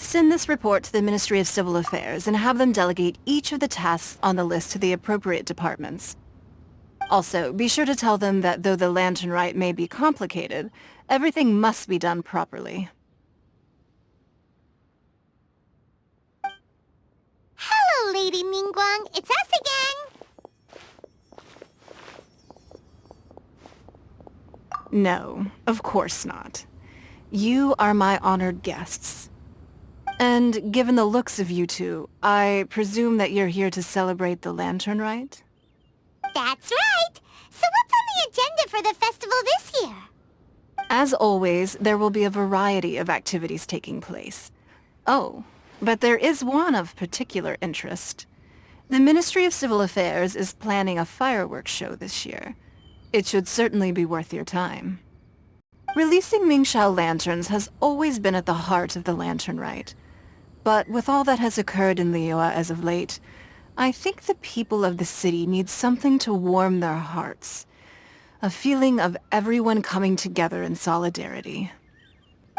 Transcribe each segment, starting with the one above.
Send this report to the Ministry of Civil Affairs and have them delegate each of the tasks on the list to the appropriate departments. Also, be sure to tell them that though the lantern rite may be complicated, everything must be done properly. Hello, Lady Ningguang. It's us again! No, of course not. You are my honored guests. And given the looks of you two, I presume that you're here to celebrate the lantern rite? That's right! So what's on the agenda for the festival this year? As always, there will be a variety of activities taking place. Oh, but there is one of particular interest. The Ministry of Civil Affairs is planning a fireworks show this year. It should certainly be worth your time. Releasing Mingxiao lanterns has always been at the heart of the lantern rite. But with all that has occurred in Liyue as of late, I think the people of the city need something to warm their hearts. A feeling of everyone coming together in solidarity.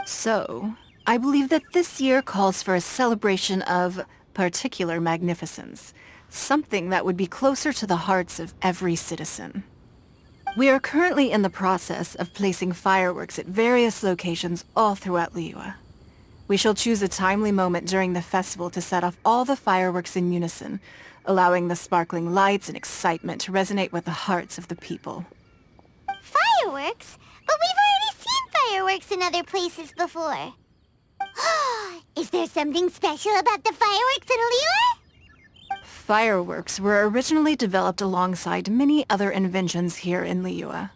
So, I believe that this year calls for a celebration of particular magnificence, something that would be closer to the hearts of every citizen. We are currently in the process of placing fireworks at various locations all throughout Liyue. We shall choose a timely moment during the festival to set off all the fireworks in unison, allowing the sparkling lights and excitement to resonate with the hearts of the people. Fireworks? But we've already seen fireworks in other places before. Is there something special about the fireworks in Liyue? Fireworks were originally developed alongside many other inventions here in Liyue.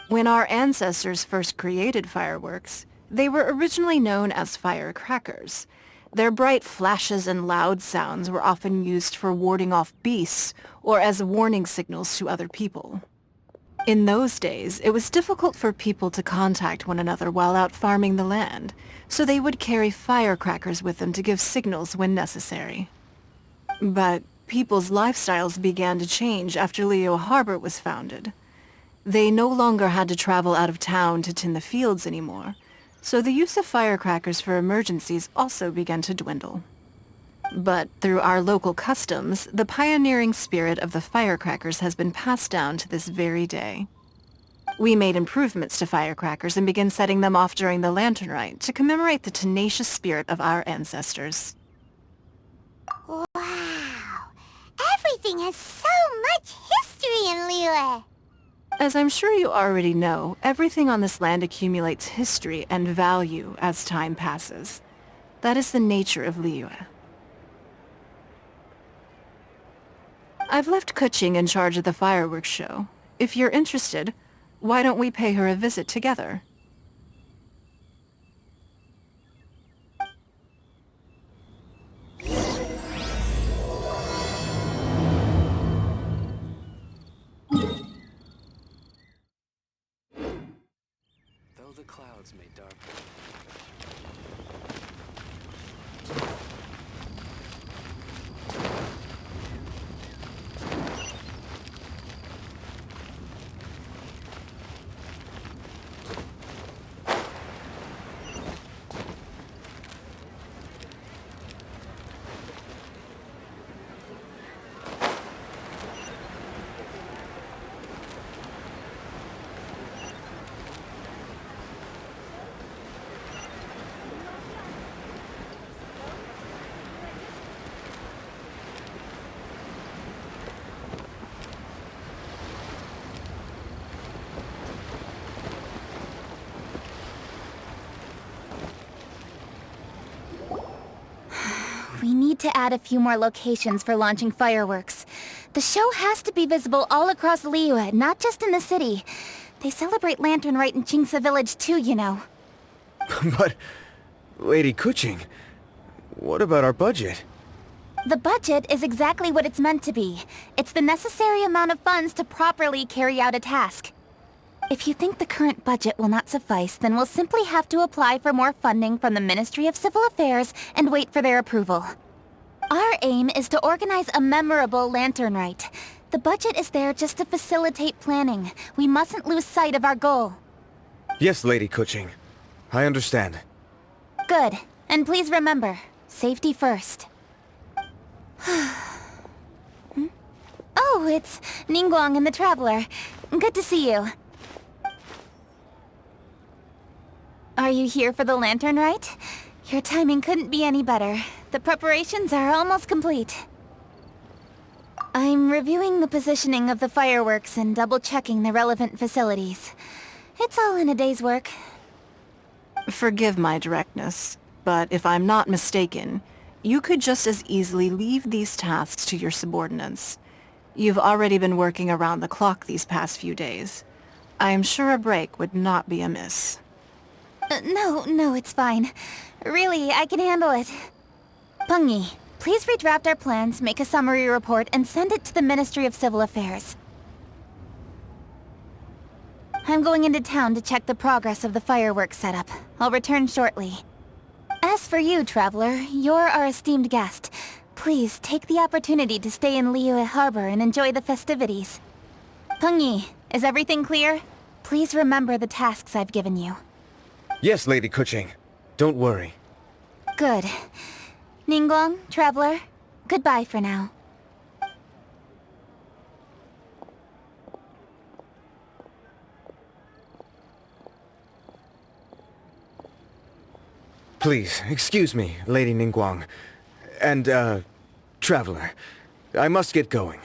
When our ancestors first created fireworks, they were originally known as firecrackers. Their bright flashes and loud sounds were often used for warding off beasts or as warning signals to other people. In those days, it was difficult for people to contact one another while out farming the land, so they would carry firecrackers with them to give signals when necessary. But people's lifestyles began to change after Liyue Harbor was founded. They no longer had to travel out of town to tend the fields anymore, so the use of firecrackers for emergencies also began to dwindle. But through our local customs, the pioneering spirit of the firecrackers has been passed down to this very day. We made improvements to firecrackers and began setting them off during the lantern rite to commemorate the tenacious spirit of our ancestors. Wow! Everything has so much history in Liyue! As I'm sure you already know, everything on this land accumulates history and value as time passes. That is the nature of Liyue. I've left Kuching in charge of the fireworks show. If you're interested, why don't we pay her a visit together? Though the clouds may darken. We need to add a few more locations for launching fireworks. The show has to be visible all across Liyue, not just in the city. They celebrate Lantern Rite in Jingsa Village too, you know. But, Lady Kuching, what about our budget? The budget is exactly what it's meant to be. It's the necessary amount of funds to properly carry out a task. If you think the current budget will not suffice, then we'll simply have to apply for more funding from the Ministry of Civil Affairs and wait for their approval. Our aim is to organize a memorable Lantern Rite. The budget is there just to facilitate planning. We mustn't lose sight of our goal. Yes, Lady Kuching. I understand. Good. And please remember, safety first. Oh, it's Ningguang and the Traveler. Good to see you. Are you here for the lantern rite? Your timing couldn't be any better. The preparations are almost complete. I'm reviewing the positioning of the fireworks and double-checking the relevant facilities. It's all in a day's work. Forgive my directness, but if I'm not mistaken, you could just as easily leave these tasks to your subordinates. You've already been working around the clock these past few days. I am sure a break would not be amiss. No, it's fine. Really, I can handle it. Pengyi, please redraft our plans, make a summary report, and send it to the Ministry of Civil Affairs. I'm going into town to check the progress of the fireworks setup. I'll return shortly. As for you, Traveler, you're our esteemed guest. Please take the opportunity to stay in Liyue Harbor and enjoy the festivities. Pengyi, is everything clear? Please remember the tasks I've given you. Yes, Lady Kuching. Don't worry. Good. Ningguang, Traveler, goodbye for now. Please, excuse me, Lady Ningguang. And, Traveler. I must get going.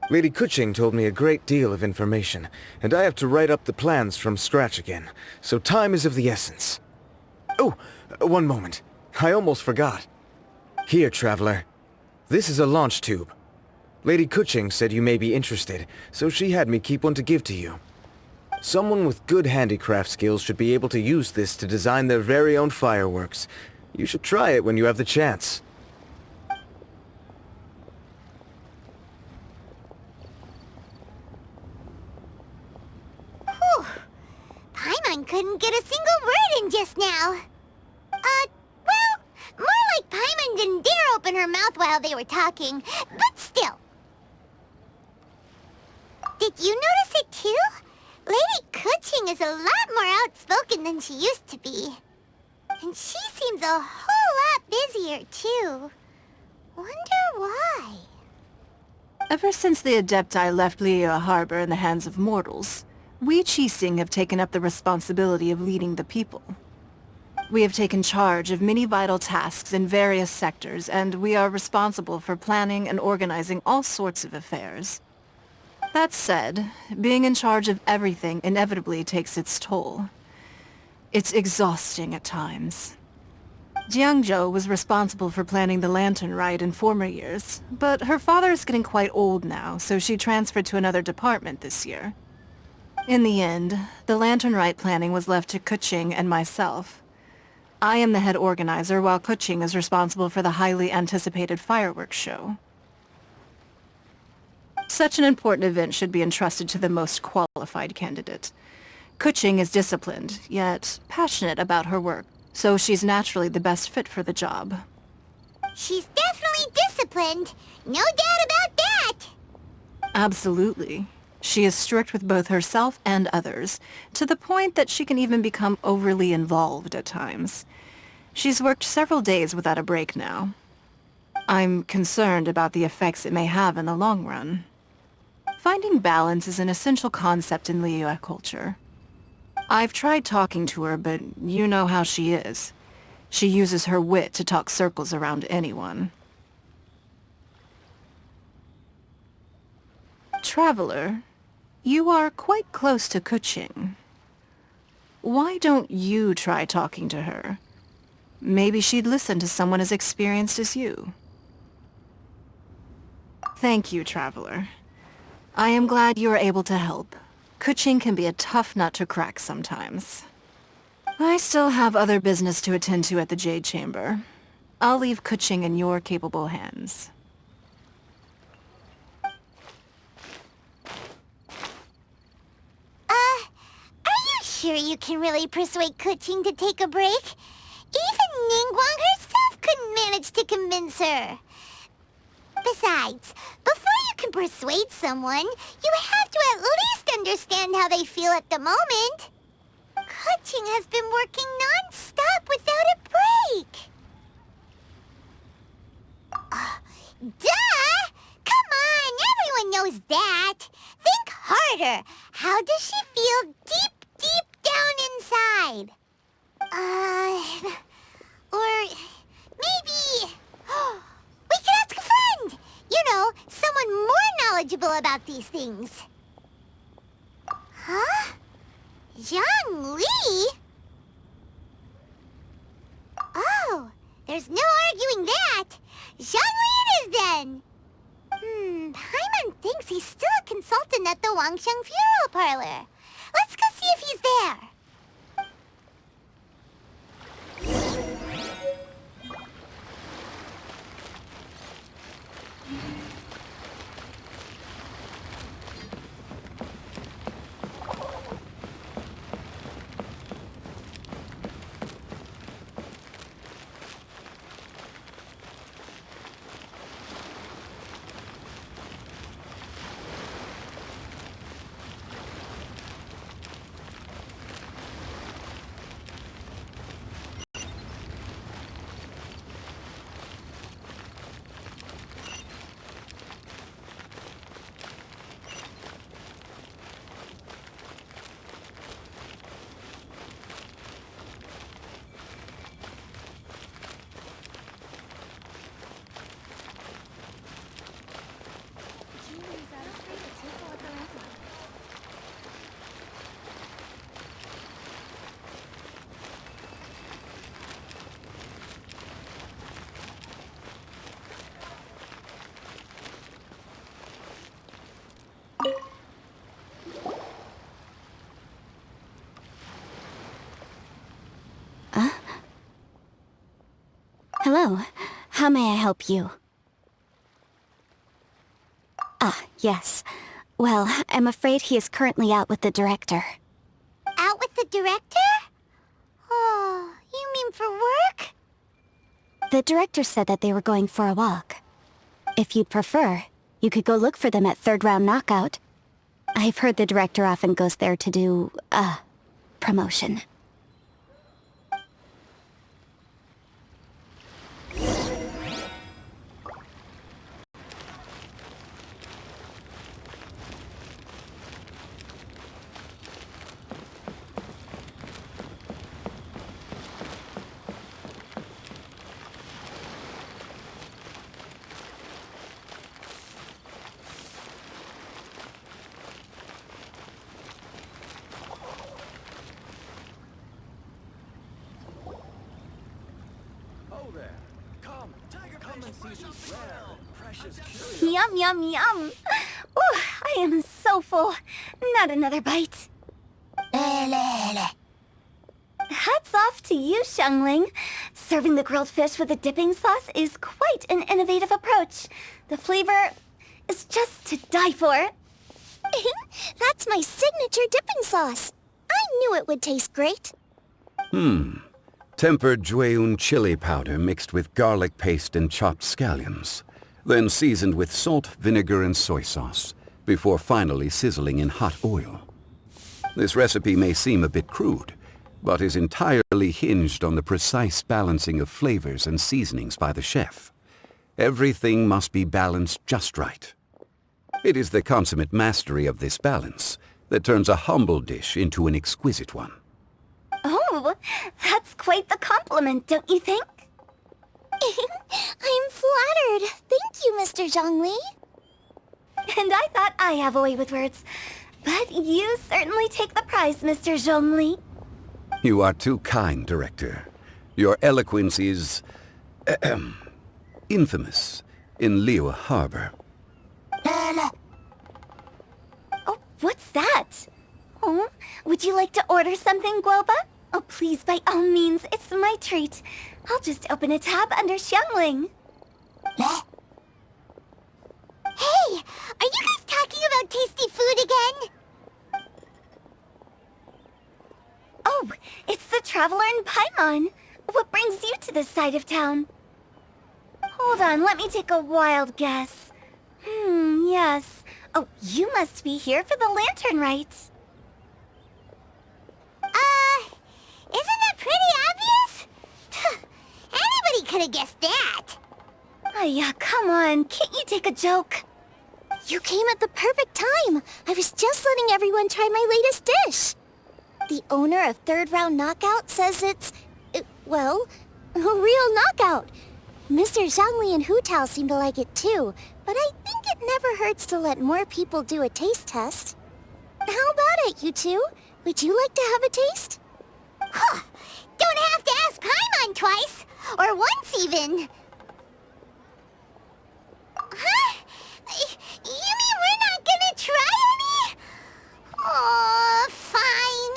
Lady Kuching told me a great deal of information, and I have to write up the plans from scratch again, so time is of the essence. Oh, one moment. I almost forgot. Here, Traveler. This is a launch tube. Lady Kuching said you may be interested, so she had me keep one to give to you. Someone with good handicraft skills should be able to use this to design their very own fireworks. You should try it when you have the chance. Whew. Paimon couldn't get a single word in just now. Well, more like Paimon didn't dare open her mouth while they were talking, but still. Did you notice it too? Lady Kuching is a lot more outspoken than she used to be. And she seems a whole lot busier too. Wonder why? Ever since the Adepti left Liyue Harbor in the hands of mortals, we Qixing have taken up the responsibility of leading the people. We have taken charge of many vital tasks in various sectors, and we are responsible for planning and organizing all sorts of affairs. That said, being in charge of everything inevitably takes its toll. It's exhausting at times. Jiangzhou was responsible for planning the lantern rite in former years, but her father is getting quite old now, so she transferred to another department this year. In the end, the lantern rite planning was left to Kuching and myself. I am the head organizer, while Kuching is responsible for the highly anticipated fireworks show. Such an important event should be entrusted to the most qualified candidate. Kuching is disciplined, yet passionate about her work, so she's naturally the best fit for the job. She's definitely disciplined. No doubt about that. Absolutely. She is strict with both herself and others, to the point that she can even become overly involved at times. She's worked several days without a break now. I'm concerned about the effects it may have in the long run. Finding balance is an essential concept in Liyue culture. I've tried talking to her, but you know how she is. She uses her wit to talk circles around anyone. Traveler, you are quite close to Kuching. Why don't you try talking to her? Maybe she'd listen to someone as experienced as you. Thank you, Traveler. I am glad you are able to help. Kuching can be a tough nut to crack sometimes. I still have other business to attend to at the Jade Chamber. I'll leave Kuching in your capable hands. Are you sure you can really persuade Kuching to take a break? Even Ningguang herself couldn't manage to convince her. Besides, before you can persuade someone, you have to at least understand how they feel at the moment. Kuching has been working non-stop without a break. Duh! Come on, everyone knows that. Think harder. How does she feel deep, deep down inside? Or maybe... we could ask a friend! You know, someone more knowledgeable about these things. Huh? Zhongli? Oh, there's no arguing that. Zhongli it is then. Paimon thinks he's still a consultant at the Wangsheng Funeral Parlor. Let's go see if he's there. Hello. How may I help you? Ah, yes. Well, I'm afraid he is currently out with the director. Out with the director? Oh, you mean for work? The director said that they were going for a walk. If you'd prefer, you could go look for them at third round knockout. I've heard the director often goes there to do, promotion. Yum, yum, yum. Ooh, I am so full. Not another bite. Hats off to you, Xiangling. Serving the grilled fish with a dipping sauce is quite an innovative approach. The flavor is just to die for. That's my signature dipping sauce. I knew it would taste great. Tempered Jueyun chili powder mixed with garlic paste and chopped scallions, then seasoned with salt, vinegar, and soy sauce, before finally sizzling in hot oil. This recipe may seem a bit crude, but is entirely hinged on the precise balancing of flavors and seasonings by the chef. Everything must be balanced just right. It is the consummate mastery of this balance that turns a humble dish into an exquisite one. Oh, that's quite the compliment, don't you think? I'm flattered. Thank you, Mr. Zhongli. And I thought I have a way with words. But you certainly take the prize, Mr. Zhongli. You are too kind, Director. Your eloquence is... infamous in Liyue Harbor. Oh, what's that? Oh, would you like to order something, Guoba? Oh, please, by all means, it's my treat. I'll just open a tab under Xiangling. Hey, are you guys talking about tasty food again? Oh, it's the Traveler in Paimon. What brings you to this side of town? Hold on, let me take a wild guess. Yes. Oh, you must be here for the lantern rites. Isn't that pretty obvious? have guessed that. Yeah, come on. Can't you take a joke? You came at the perfect time. I was just letting everyone try my latest dish. The owner of Third Round Knockout says it's, well, a real knockout. Mr. Zhangli and Hu Tao seem to like it too, but I think it never hurts to let more people do a taste test. How about it, you two? Would you like to have a taste? Huh! Don't have to ask Paimon twice! Or once, even! Huh? You mean we're not gonna try any? Oh, fine.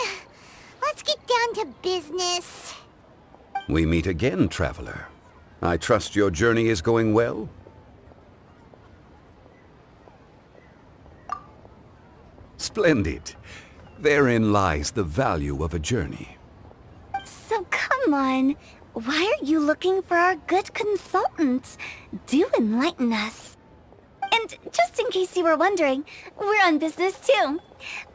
Let's get down to business. We meet again, traveler. I trust your journey is going well? Splendid. Therein lies the value of a journey. So come on. Why are you looking for our good consultant? Do enlighten us. And just in case you were wondering, we're on business too.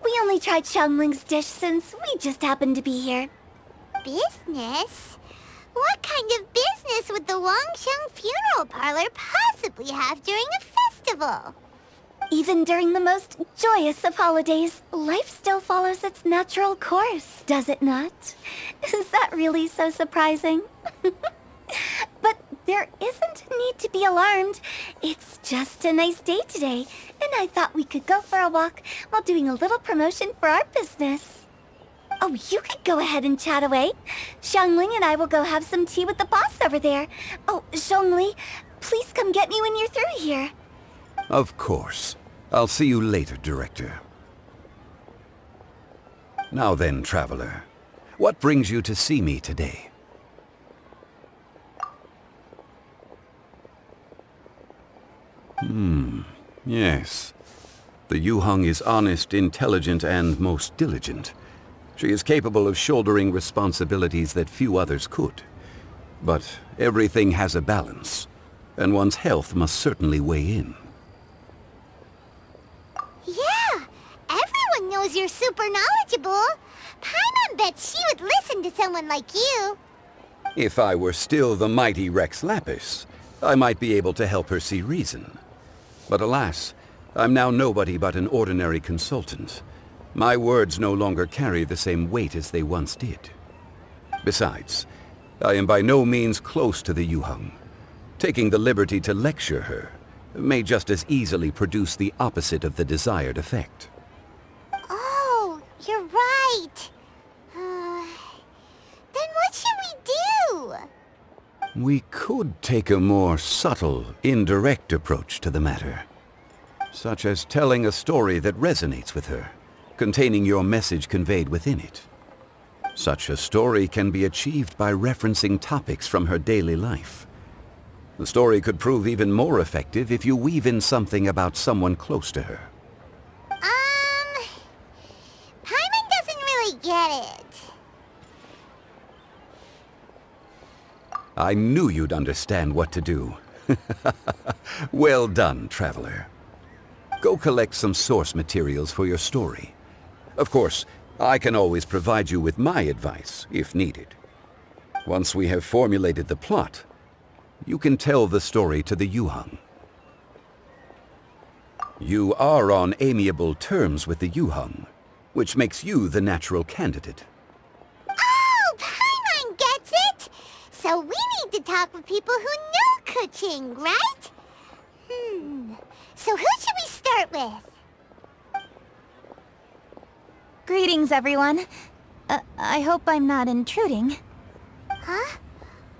We only tried Xiangling's dish since we just happened to be here. Business? What kind of business would the Wangsheng Funeral Parlor possibly have during a festival? Even during the most joyous of holidays, life still follows its natural course, does it not? Is that really so surprising? But there isn't a need to be alarmed. It's just a nice day today, and I thought we could go for a walk while doing a little promotion for our business. Oh, you could go ahead and chat away. Xiangling and I will go have some tea with the boss over there. Oh, Zhongli, please come get me when you're through here. Of course. I'll see you later, Director. Now then, traveler. What brings you to see me today? Yes. The Yuheng is honest, intelligent, and most diligent. She is capable of shouldering responsibilities that few others could. But everything has a balance, and one's health must certainly weigh in. Yeah, everyone knows you're super knowledgeable. Paimon bets she would listen to someone like you. If I were still the mighty Rex Lapis, I might be able to help her see reason. But alas, I'm now nobody but an ordinary consultant. My words no longer carry the same weight as they once did. Besides, I am by no means close to the Yuheng. Taking the liberty to lecture her may just as easily produce the opposite of the desired effect. Oh, you're right. Then what should we do? We could take a more subtle, indirect approach to the matter, such as telling a story that resonates with her, containing your message conveyed within it. Such a story can be achieved by referencing topics from her daily life. The story could prove even more effective if you weave in something about someone close to her. Paimon doesn't really get it. I knew you'd understand what to do. Well done, traveler. Go collect some source materials for your story. Of course, I can always provide you with my advice, if needed. Once we have formulated the plot, you can tell the story to the Yuheng. You are on amiable terms with the Yuheng, which makes you the natural candidate. Oh, Paimon gets it! So we need to talk with people who know Kuching, right? So who should we start with? Greetings, everyone. I hope I'm not intruding. Huh?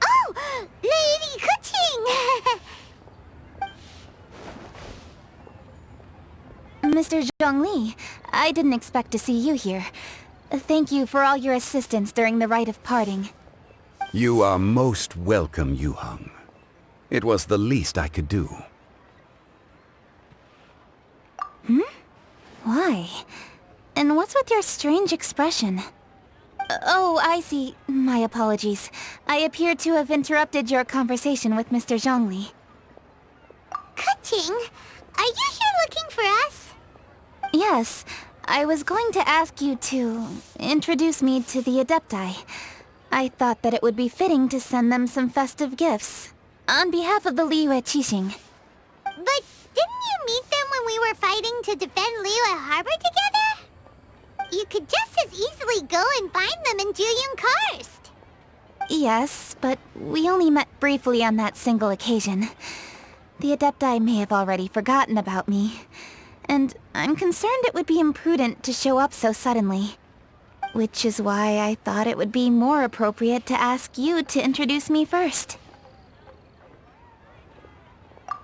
Oh! Lady Kuching! Mr. Zhongli, I didn't expect to see you here. Thank you for all your assistance during the rite of parting. You are most welcome, Yuheng. It was the least I could do. Why? And what's with your strange expression? Oh, I see. My apologies. I appear to have interrupted your conversation with Mr. Zhongli. Kuching, are you here looking for us? Yes, I was going to ask you to introduce me to the Adepti. I thought that it would be fitting to send them some festive gifts. On behalf of the Liyue Qixing. But didn't you meet them when we were fighting to defend Liyue Harbor together? You could just as easily go and find them in Juyun Karst. Yes, but we only met briefly on that single occasion. The Adepti may have already forgotten about me. And I'm concerned it would be imprudent to show up so suddenly. Which is why I thought it would be more appropriate to ask you to introduce me first.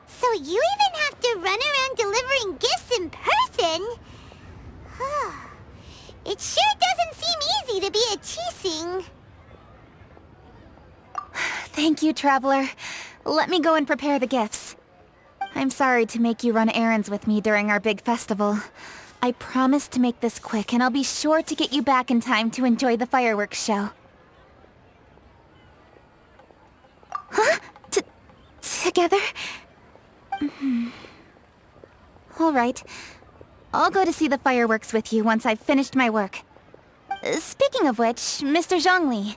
So you even have to run around delivering gifts in person? It sure doesn't seem easy to be a Qixing. Thank you, Traveler. Let me go and prepare the gifts. I'm sorry to make you run errands with me during our big festival. I promise to make this quick, and I'll be sure to get you back in time to enjoy the fireworks show. Huh? Together? All right. I'll go to see the fireworks with you once I've finished my work. Speaking of which, Mr. Zhongli,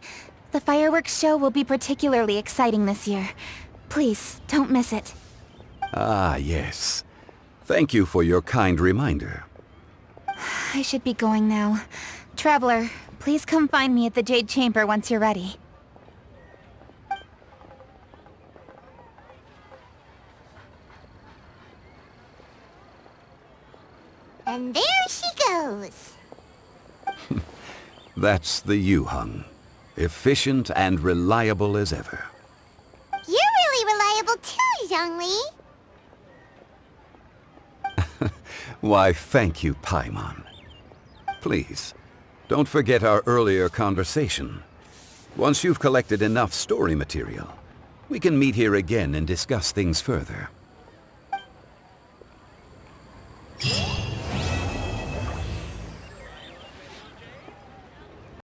the fireworks show will be particularly exciting this year. Please, don't miss it. Ah, yes. Thank you for your kind reminder. I should be going now. Traveler, please come find me at the Jade Chamber once you're ready. And there she goes. That's the Yuheng. Efficient and reliable as ever. You're really reliable too, Zhongli. Why, thank you, Paimon. Please, don't forget our earlier conversation. Once you've collected enough story material, we can meet here again and discuss things further.